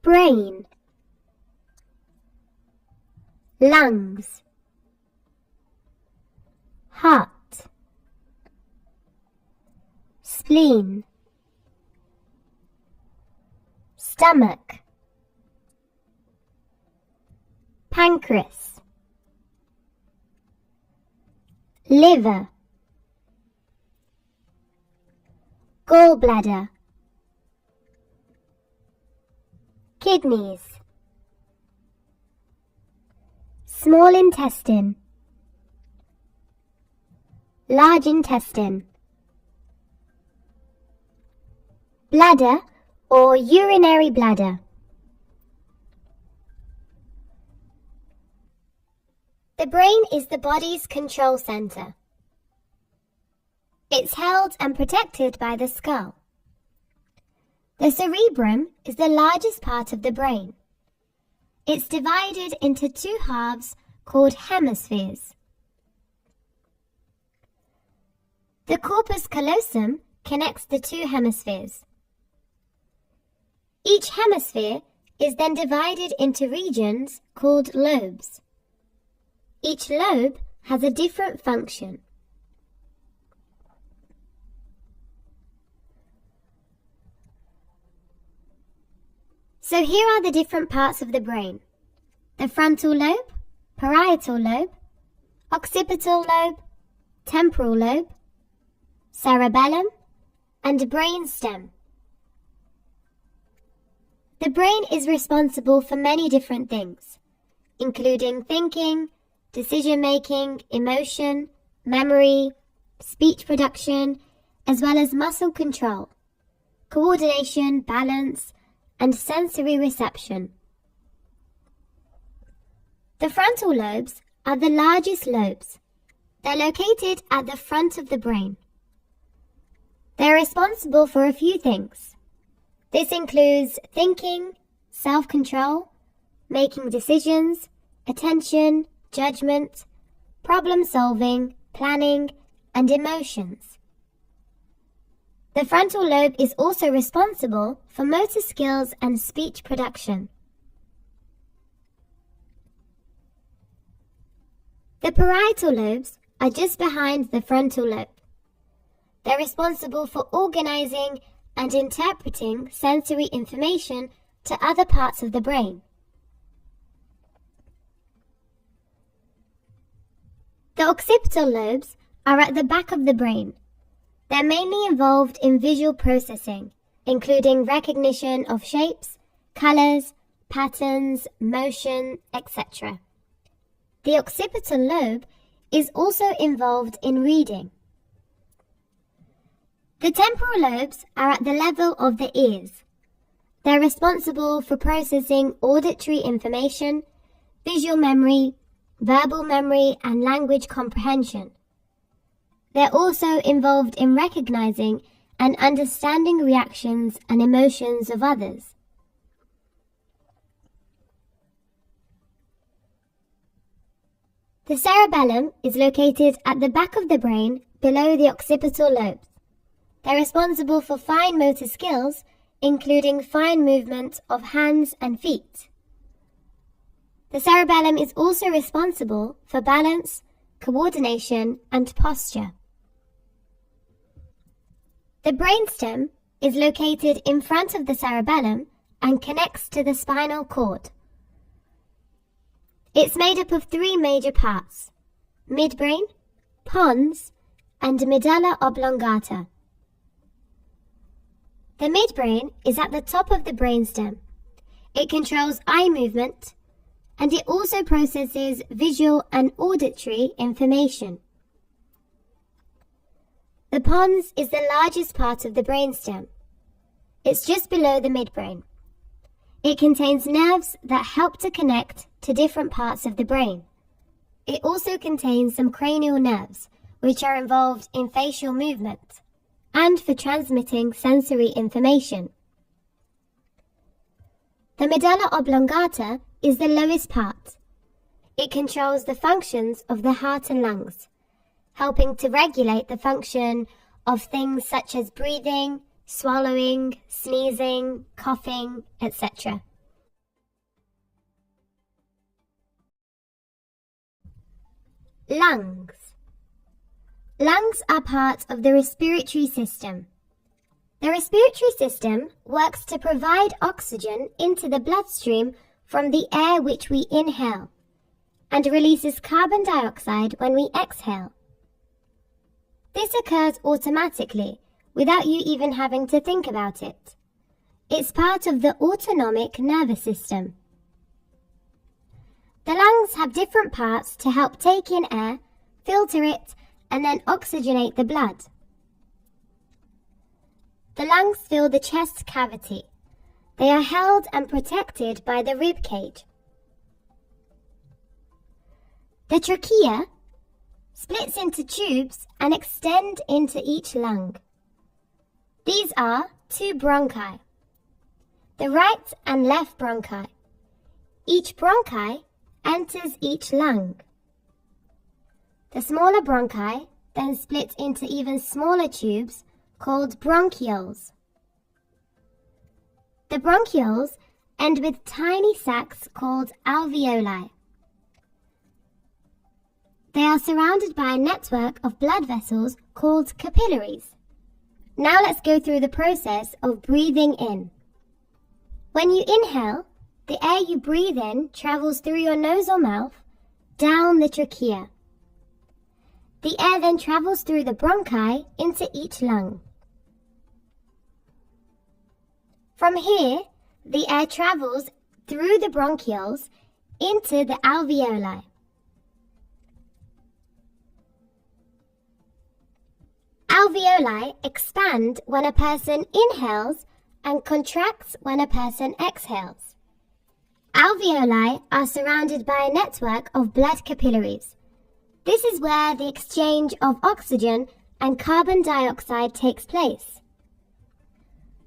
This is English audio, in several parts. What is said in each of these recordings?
brain, lungs, heart, spleen, stomach, pancreas, liver, gallbladder, kidneys, small intestine, large intestine, bladder or urinary bladder. The brain is the body's control center. It's held and protected by the skull. The cerebrum is the largest part of the brain. It's divided into two halves called hemispheres. The corpus callosum connects the two hemispheres. Each hemisphere is then divided into regions called lobes. Each lobe has a different function. So here are the different parts of the brain: the frontal lobe, parietal lobe, occipital lobe, temporal lobe, cerebellum, and brain stem. The brain is responsible for many different things, including thinking, decision-making, emotion, memory, speech production, as well as muscle control, coordination, balance, and sensory reception. The frontal lobes are the largest lobes. They're located at the front of the brain. They're responsible for a few things. This includes thinking, self-control, making decisions, attention, judgment, problem-solving, planning, and emotions. The frontal lobe is also responsible for motor skills and speech production. The parietal lobes are just behind the frontal lobe. They're responsible for organizing and interpreting sensory information to other parts of the brain. The occipital lobes are at the back of the brain. They're mainly involved in visual processing, including recognition of shapes, colors, patterns, motion, etc. The occipital lobe is also involved in reading. The temporal lobes are at the level of the ears. They're responsible for processing auditory information, visual memory, verbal memory, and language comprehension. They're also involved in recognizing and understanding reactions and emotions of others. The cerebellum is located at the back of the brain below the occipital lobes. They're responsible for fine motor skills, including fine movement of hands and feet. The cerebellum is also responsible for balance, coordination, and posture. The brainstem is located in front of the cerebellum and connects to the spinal cord. It's made up of three major parts: midbrain, pons, and medulla oblongata. The midbrain is at the top of the brainstem. It controls eye movement, and it also processes visual and auditory information. The pons is the largest part of the brainstem. It's just below the midbrain. It contains nerves that help to connect to different parts of the brain. It also contains some cranial nerves, which are involved in facial movement and for transmitting sensory information. The medulla oblongata is the lowest part. It controls the functions of the heart and lungs, helping to regulate the function of things such as breathing, swallowing, sneezing, coughing, etc. Lungs. Lungs are part of the respiratory system. The respiratory system works to provide oxygen into the bloodstream from the air which we inhale and releases carbon dioxide when we exhale. This occurs automatically without you even having to think about it. It's part of the autonomic nervous system. The lungs have different parts to help take in air, filter it, and then oxygenate the blood. The lungs fill the chest cavity. They are held and protected by the rib cage. The trachea splits into tubes and extend into each lung. These are two bronchi, the right and left bronchi. Each bronchi enters each lung. The smaller bronchi then split into even smaller tubes called bronchioles. The bronchioles end with tiny sacs called alveoli. They are surrounded by a network of blood vessels called capillaries. Now let's go through the process of breathing in. When you inhale, the air you breathe in travels through your nose or mouth down the trachea. The air then travels through the bronchi into each lung. From here, the air travels through the bronchioles into the alveoli. Alveoli expand when a person inhales and contracts when a person exhales. Alveoli are surrounded by a network of blood capillaries. This is where the exchange of oxygen and carbon dioxide takes place.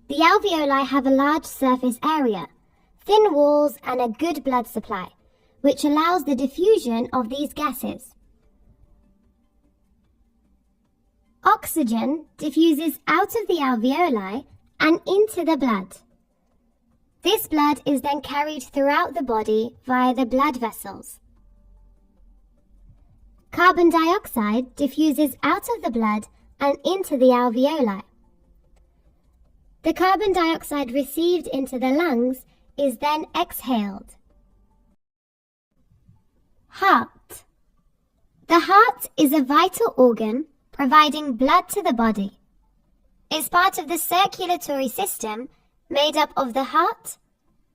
The alveoli have a large surface area, thin walls and a good blood supply, which allows the diffusion of these gases. Oxygen diffuses out of the alveoli and into the blood. This blood is then carried throughout the body via the blood vessels. Carbon dioxide diffuses out of the blood and into the alveoli. The carbon dioxide received into the lungs is then exhaled. Heart. The heart is a vital organ providing blood to the body. It's part of the circulatory system made up of the heart,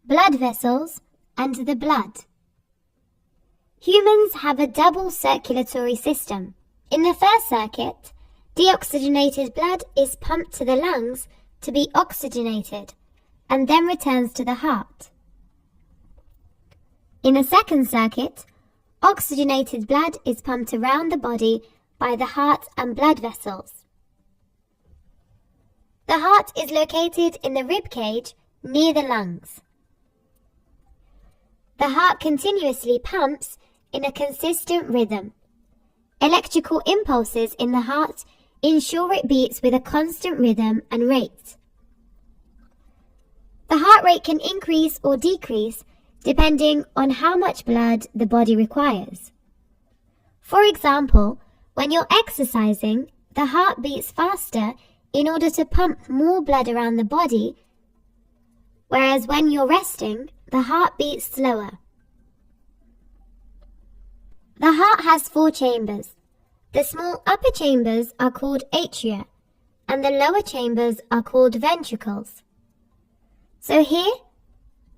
blood vessels, and the blood. Humans have a double circulatory system. In the first circuit, deoxygenated blood is pumped to the lungs to be oxygenated and then returns to the heart. In the second circuit, oxygenated blood is pumped around the body by the heart and blood vessels. The heart is located in the rib cage near the lungs. The heart continuously pumps in a consistent rhythm. Electrical impulses in the heart ensure it beats with a constant rhythm and rate. The heart rate can increase or decrease depending on how much blood the body requires. For example, when you're exercising, the heart beats faster in order to pump more blood around the body, whereas when you're resting, the heart beats slower. The heart has 4 chambers. The small upper chambers are called atria, and the lower chambers are called ventricles. So here,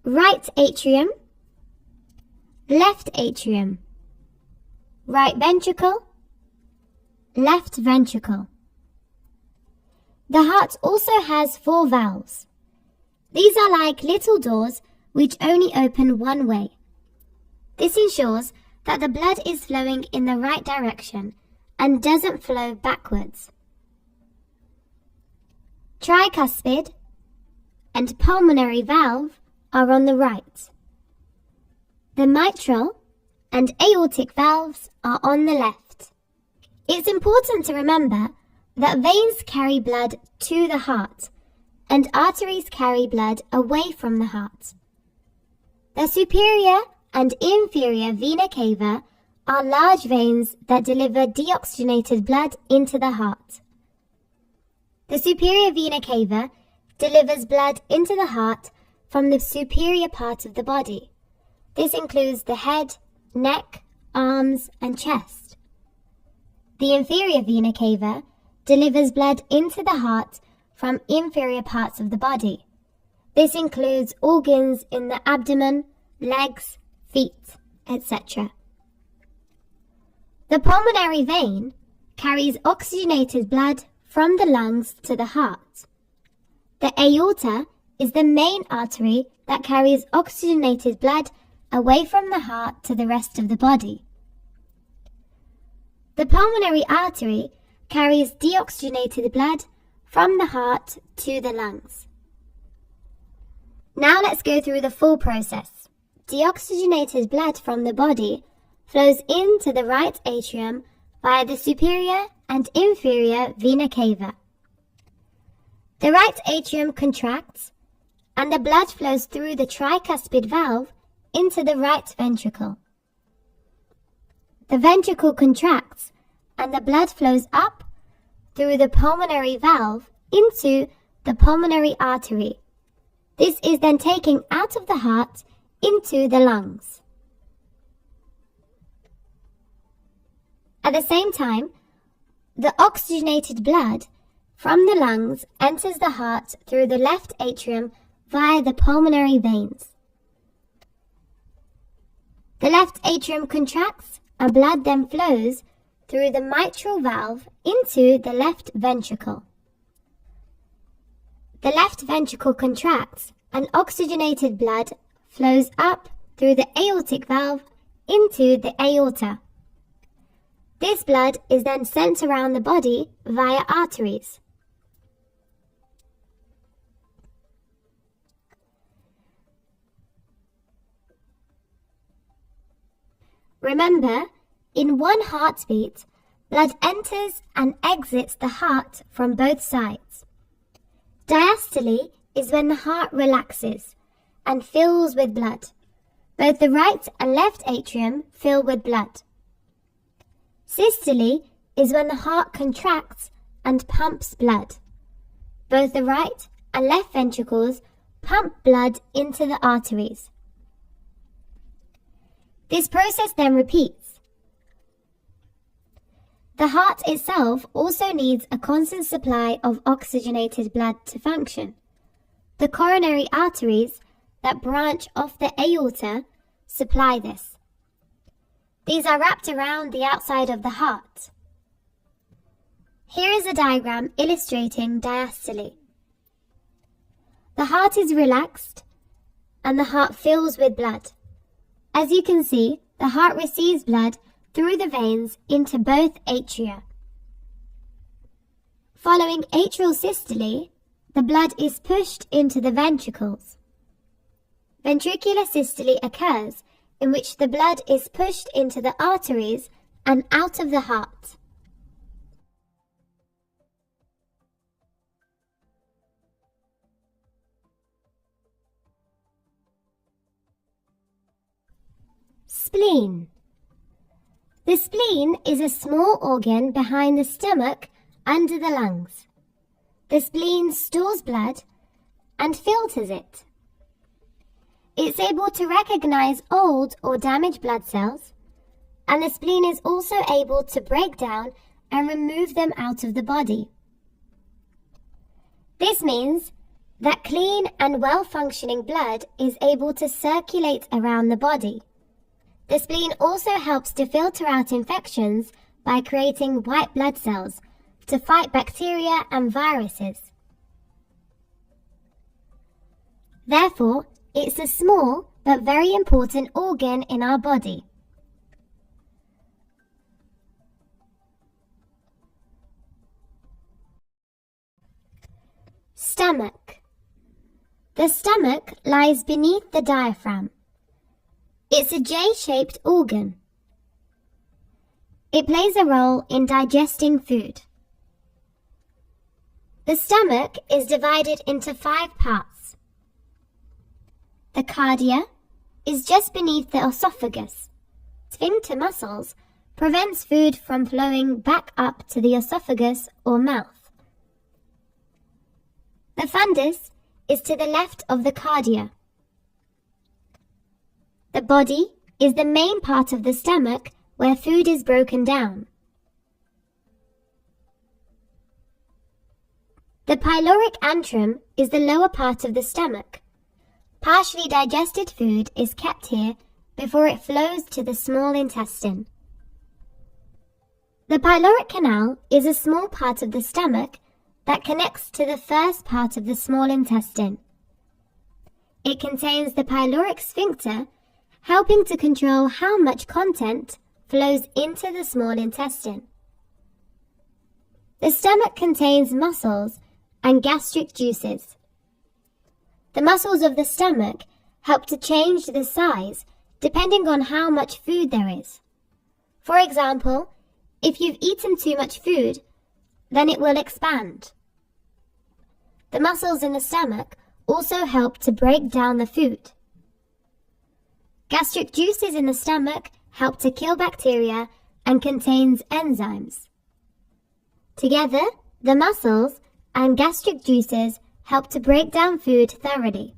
right atrium, left atrium, right ventricle, left ventricle. The heart also has 4 valves. These are like little doors which only open one way. This ensures that the blood is flowing in the right direction and doesn't flow backwards. Tricuspid and pulmonary valve are on the right. The mitral and aortic valves are on the left. It's important to remember that veins carry blood to the heart and arteries carry blood away from the heart. The superior and inferior vena cava are large veins that deliver deoxygenated blood into the heart. The superior vena cava delivers blood into the heart from the superior part of the body. This includes the head, neck, arms, and chest. The inferior vena cava delivers blood into the heart from inferior parts of the body. This includes organs in the abdomen, legs, feet, etc. The pulmonary vein carries oxygenated blood from the lungs to the heart. The aorta is the main artery that carries oxygenated blood away from the heart to the rest of the body. The pulmonary artery carries deoxygenated blood from the heart to the lungs. Now let's go through the full process. Deoxygenated blood from the body flows into the right atrium via the superior and inferior vena cava. The right atrium contracts and the blood flows through the tricuspid valve into the right ventricle. The ventricle contracts and the blood flows up through the pulmonary valve into the pulmonary artery. This is then taken out of the heart into the lungs. At the same time, the oxygenated blood from the lungs enters the heart through the left atrium via the pulmonary veins. The left atrium contracts and blood then flows through the mitral valve into the left ventricle. The left ventricle contracts and oxygenated blood flows up through the aortic valve into the aorta. This blood is then sent around the body via arteries. Remember, in one heartbeat, blood enters and exits the heart from both sides. Diastole is when the heart relaxes and fills with blood. Both the right and left atrium fill with blood. Systole is when the heart contracts and pumps blood. Both the right and left ventricles pump blood into the arteries. This process then repeats. The heart itself also needs a constant supply of oxygenated blood to function. The coronary arteries that branch off the aorta supply this. These are wrapped around the outside of the heart. Here is a diagram illustrating diastole. The heart is relaxed and the heart fills with blood. As you can see, the heart receives blood through the veins into both atria. Following atrial systole, the blood is pushed into the ventricles. Ventricular systole occurs, in which the blood is pushed into the arteries and out of the heart. Spleen. The spleen is a small organ behind the stomach under the lungs. The spleen stores blood and filters it. It's able to recognize old or damaged blood cells, and the spleen is also able to break down and remove them out of the body. This means that clean and well-functioning blood is able to circulate around the body. The spleen also helps to filter out infections by creating white blood cells to fight bacteria and viruses. Therefore, it's a small but very important organ in our body. Stomach. The stomach lies beneath the diaphragm. It's a J-shaped organ. It plays a role in digesting food. The stomach is divided into 5 parts. The cardia is just beneath the esophagus. Sphincter muscles prevents food from flowing back up to the esophagus or mouth. The fundus is to the left of the cardia. The body is the main part of the stomach where food is broken down. The pyloric antrum is the lower part of the stomach. Partially digested food is kept here before it flows to the small intestine. The pyloric canal is a small part of the stomach that connects to the first part of the small intestine. It contains the pyloric sphincter, helping to control how much content flows into the small intestine. The stomach contains muscles and gastric juices. The muscles of the stomach help to change the size depending on how much food there is. For example, if you've eaten too much food, then it will expand. The muscles in the stomach also help to break down the food. Gastric juices in the stomach help to kill bacteria and contains enzymes. Together, the muscles and gastric juices help to break down food thoroughly.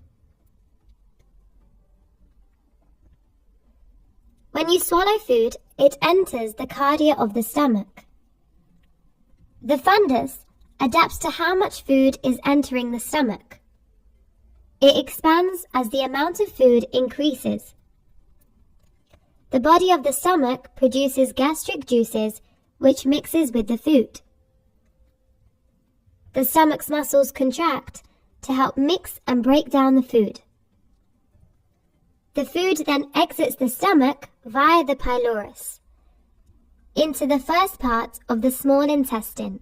When you swallow food, it enters the cardia of the stomach. The fundus adapts to how much food is entering the stomach. It expands as the amount of food increases. The body of the stomach produces gastric juices which mixes with the food. The stomach's muscles contract to help mix and break down the food. The food then exits the stomach via the pylorus into the first part of the small intestine.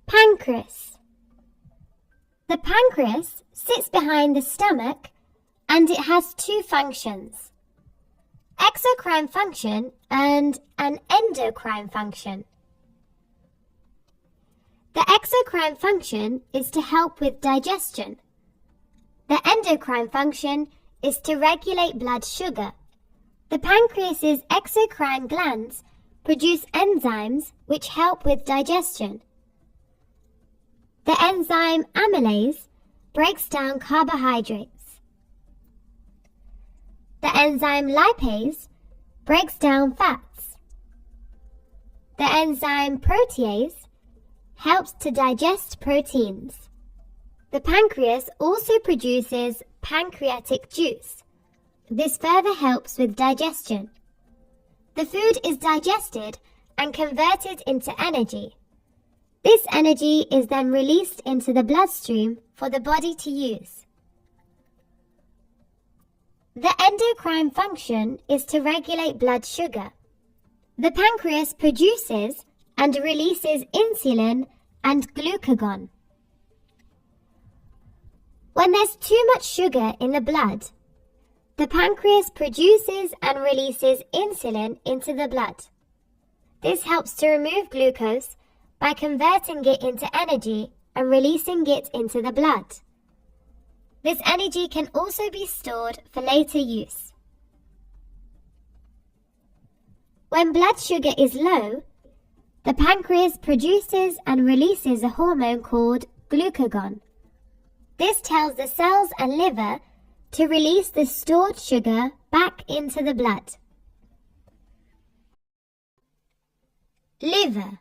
Pancreas. The pancreas sits behind the stomach and it has two functions: exocrine function and an endocrine function. The exocrine function is to help with digestion. The endocrine function is to regulate blood sugar. The pancreas's exocrine glands produce enzymes which help with digestion. The enzyme amylase breaks down carbohydrates. The enzyme lipase breaks down fats. The enzyme protease helps to digest proteins. The pancreas also produces pancreatic juice. This further helps with digestion. The food is digested and converted into energy. This energy is then released into the bloodstream for the body to use. The endocrine function is to regulate blood sugar. The pancreas produces and releases insulin and glucagon. When there's too much sugar in the blood, the pancreas produces and releases insulin into the blood. This helps to remove glucose by converting it into energy and releasing it into the blood. This energy can also be stored for later use. When blood sugar is low, the pancreas produces and releases a hormone called glucagon. This tells the cells and liver to release the stored sugar back into the blood. Liver.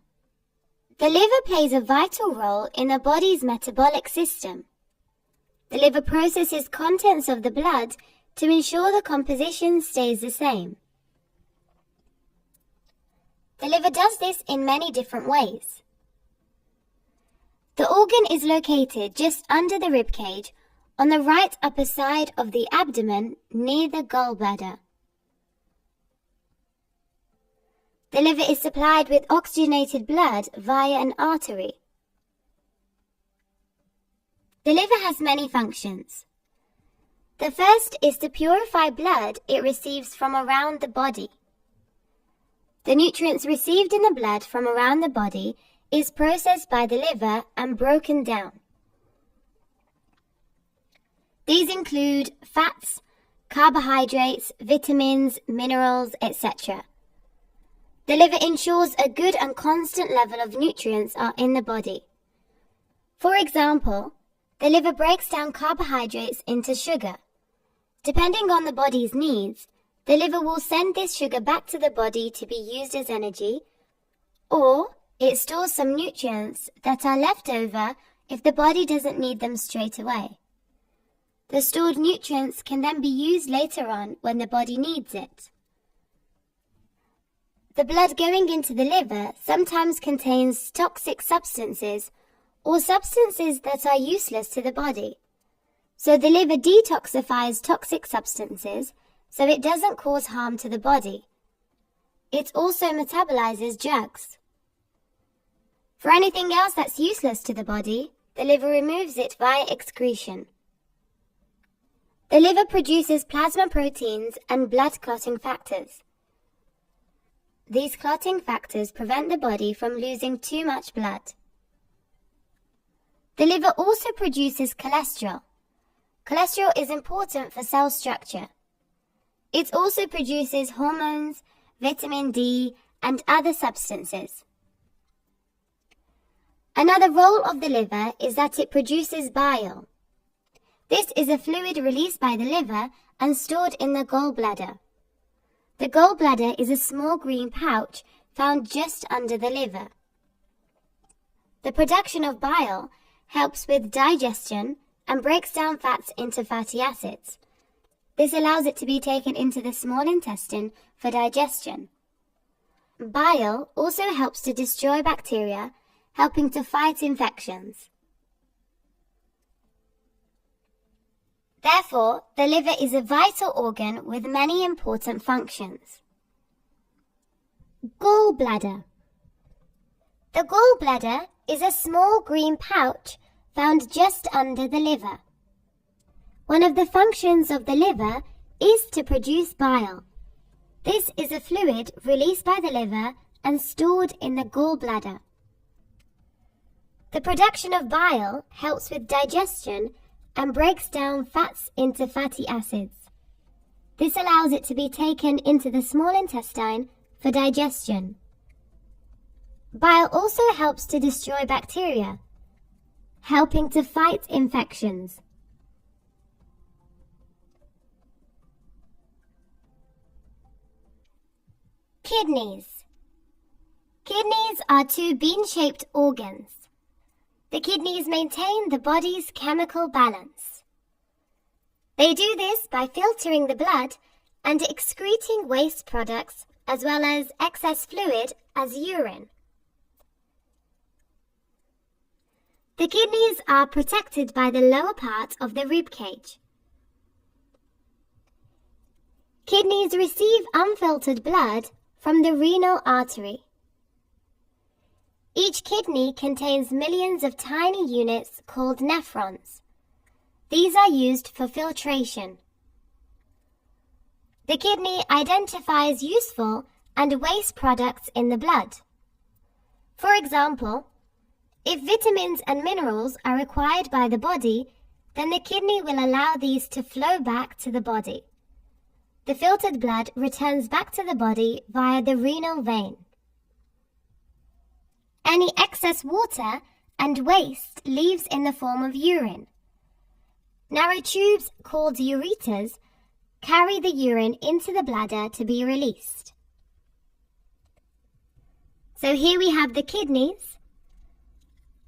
The liver plays a vital role in the body's metabolic system. The liver processes contents of the blood to ensure the composition stays the same. The liver does this in many different ways. The organ is located just under the rib cage on the right upper side of the abdomen near the gallbladder. The liver is supplied with oxygenated blood via an artery. The liver has many functions. The first is to purify blood it receives from around the body. The nutrients received in the blood from around the body is processed by the liver and broken down. These include fats, carbohydrates, vitamins, minerals, etc. The liver ensures a good and constant level of nutrients are in the body. For example, the liver breaks down carbohydrates into sugar. Depending on the body's needs, the liver will send this sugar back to the body to be used as energy, or it stores some nutrients that are left over if the body doesn't need them straight away. The stored nutrients can then be used later on when the body needs it. The blood going into the liver sometimes contains toxic substances or substances that are useless to the body. So the liver detoxifies toxic substances so it doesn't cause harm to the body. It also metabolizes drugs. For anything else that's useless to the body, the liver removes it via excretion. The liver produces plasma proteins and blood clotting factors. These clotting factors prevent the body from losing too much blood. The liver also produces cholesterol. Cholesterol is important for cell structure. It also produces hormones, vitamin D, and other substances. Another role of the liver is that it produces bile. This is a fluid released by the liver and stored in the gallbladder. The gallbladder is a small green pouch found just under the liver. The production of bile helps with digestion and breaks down fats into fatty acids. This allows it to be taken into the small intestine for digestion. Bile also helps to destroy bacteria, helping to fight infections. Therefore, the liver is a vital organ with many important functions. Gallbladder. The gallbladder is a small green pouch found just under the liver. One of the functions of the liver is to produce bile. This is a fluid released by the liver and stored in the gallbladder. The production of bile helps with digestion and breaks down fats into fatty acids. This allows it to be taken into the small intestine for digestion. Bile also helps to destroy bacteria, helping to fight infections. Kidneys. Kidneys are two bean-shaped organs. The kidneys maintain the body's chemical balance. They do this by filtering the blood and excreting waste products as well as excess fluid as urine. The kidneys are protected by the lower part of the rib cage. Kidneys receive unfiltered blood from the renal artery. Each kidney contains millions of tiny units called nephrons. These are used for filtration. The kidney identifies useful and waste products in the blood. For example, if vitamins and minerals are required by the body, then the kidney will allow these to flow back to the body. The filtered blood returns back to the body via the renal vein. Any excess water and waste leaves in the form of urine. Narrow tubes called ureters carry the urine into the bladder to be released. So here we have the kidneys.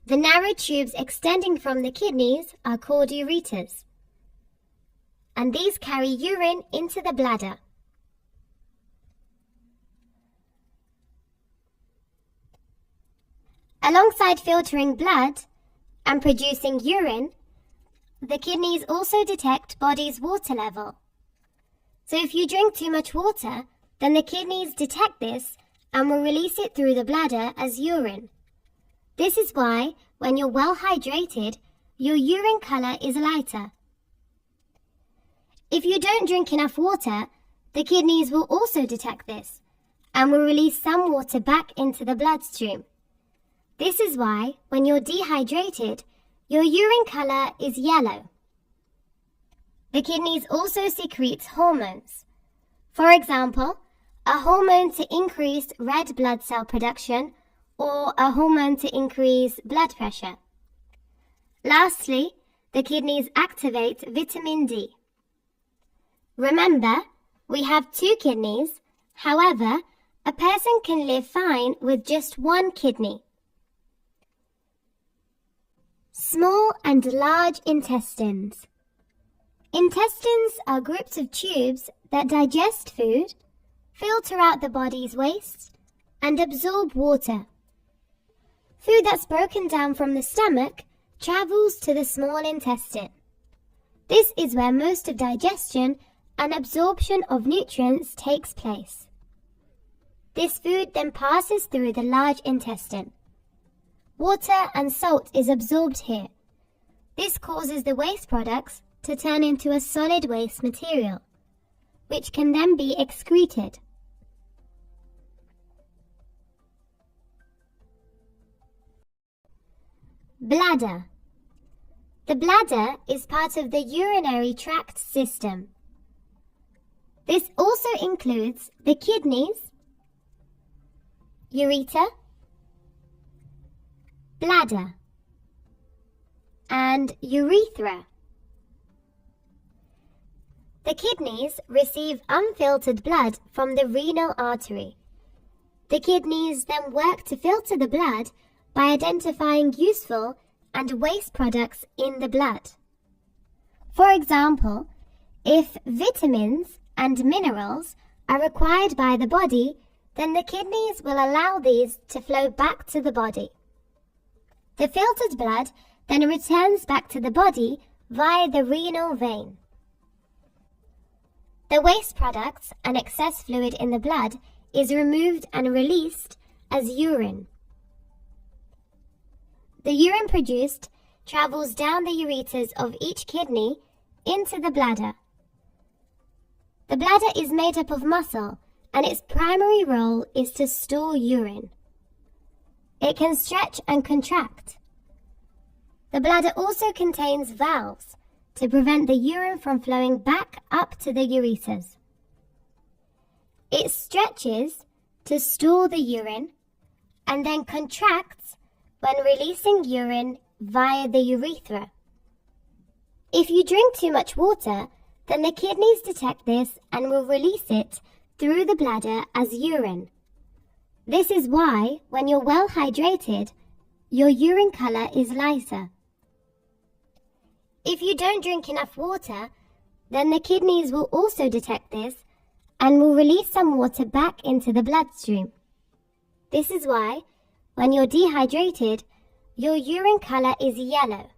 The narrow tubes extending from the kidneys are called ureters, and these carry urine into the bladder. Alongside filtering blood and producing urine, the kidneys also detect body's water level. So if you drink too much water, then the kidneys detect this and will release it through the bladder as urine. This is why, when you're well hydrated, your urine color is lighter. If you don't drink enough water, the kidneys will also detect this and will release some water back into the bloodstream. This is why, when you're dehydrated, your urine color is yellow. The kidneys also secrete hormones. For example, a hormone to increase red blood cell production or a hormone to increase blood pressure. Lastly, the kidneys activate vitamin D. Remember, we have 2 kidneys. However, a person can live fine with just 1 kidney. Small and large intestines. Intestines are groups of tubes that digest food, filter out the body's waste, and absorb water. Food that's broken down from the stomach travels to the small intestine. This is where most of digestion and absorption of nutrients takes place. This food then passes through the large intestine. Water and salt is absorbed here. This causes the waste products to turn into a solid waste material, which can then be excreted. Bladder. The bladder is part of the urinary tract system. This also includes the kidneys, ureter, bladder, and urethra. The kidneys receive unfiltered blood from the renal artery. The kidneys then work to filter the blood by identifying useful and waste products in the blood. For example, if vitamins and minerals are required by the body, then the kidneys will allow these to flow back to the body. The filtered blood then returns back to the body via the renal vein. The waste products and excess fluid in the blood is removed and released as urine. The urine produced travels down the ureters of each kidney into the bladder. The bladder is made up of muscle, and its primary role is to store urine. It can stretch and contract. The bladder also contains valves to prevent the urine from flowing back up to the ureters. It stretches to store the urine and then contracts when releasing urine via the urethra. If you drink too much water, then the kidneys detect this and will release it through the bladder as urine. This is why, when you're well hydrated, your urine color is lighter. If you don't drink enough water, then the kidneys will also detect this and will release some water back into the bloodstream. This is why, when you're dehydrated, your urine color is yellow.